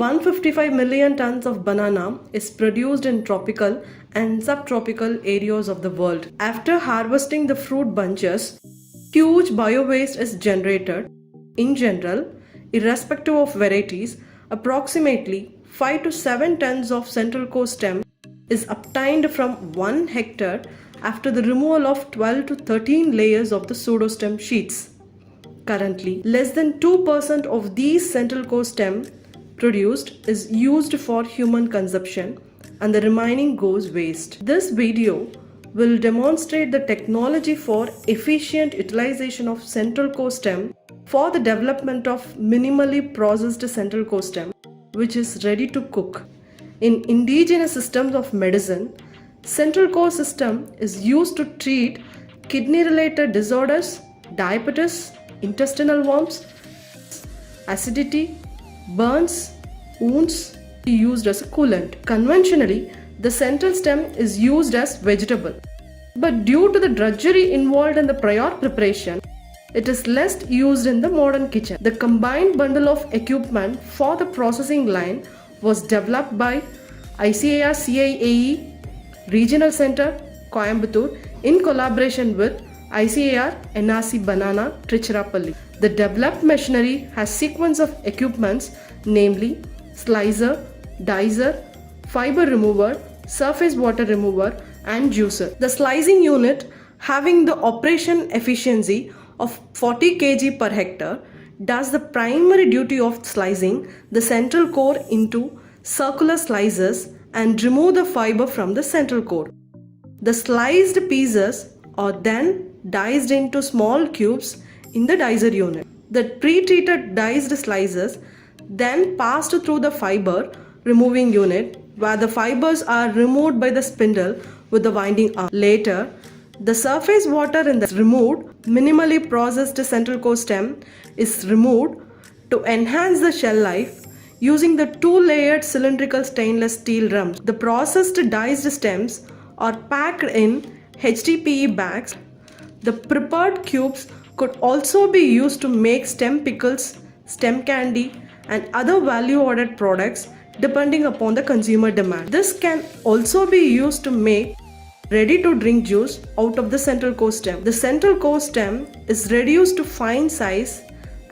155 million tons of banana is produced in tropical and subtropical areas of the world. After harvesting the fruit bunches, huge biowaste is generated. In general, irrespective of varieties, approximately 5 to 7 tons of central core stem is obtained from 1 hectare after the removal of 12 to 13 layers of the pseudostem sheets. Currently, less than 2% of these central core stem produced is used for human consumption and the remaining goes waste. This video will demonstrate the technology for efficient utilization of central core stem for the development of minimally processed central core stem which is ready to cook. In indigenous systems of medicine, central core system is used to treat kidney-related disorders, diabetes, intestinal worms, acidity, burns, wounds, used as a coolant. Conventionally, the central stem is used as vegetable. But due to the drudgery involved in the prior preparation, it is less used in the modern kitchen. The combined bundle of equipment for the processing line was developed by ICAR CIAE Regional Center, Coimbatore in collaboration with ICAR NRC Banana, Trichirappalli. The developed machinery has sequence of equipments namely slicer, dicer, fiber remover, surface water remover and juicer. The slicing unit having the operation efficiency of 40 kg per hectare does the primary duty of slicing the central core into circular slices and remove the fiber from the central core. The sliced pieces are then diced into small cubes in the dicer unit. The pre-treated diced slices then passed through the fiber removing unit where the fibers are removed by the spindle with the winding arm. Later, the surface water in the removed minimally processed central core stem is removed to enhance the shell life using the 2-layered cylindrical stainless steel drums. The processed diced stems are packed in HDPE bags. The prepared cubes could also be used to make stem pickles, stem candy and other value-added products depending upon the consumer demand. This can also be used to make ready-to-drink juice out of the central core stem. The central core stem is reduced to fine size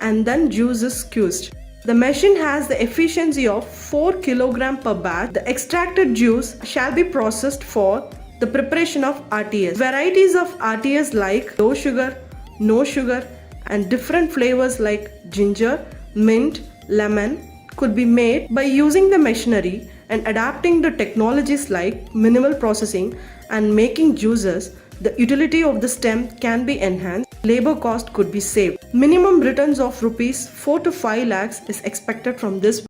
and then juice is squeezed. The machine has the efficiency of 4 kg per batch. The extracted juice shall be processed for the preparation of RTS. Varieties of RTS like low sugar, no sugar and different flavors like ginger, mint, lemon could be made by using the machinery and adapting the technologies like minimal processing and making juices. The utility of the stem can be enhanced, labor cost could be saved. Minimum returns of rupees 4 to 5 lakhs is expected from this.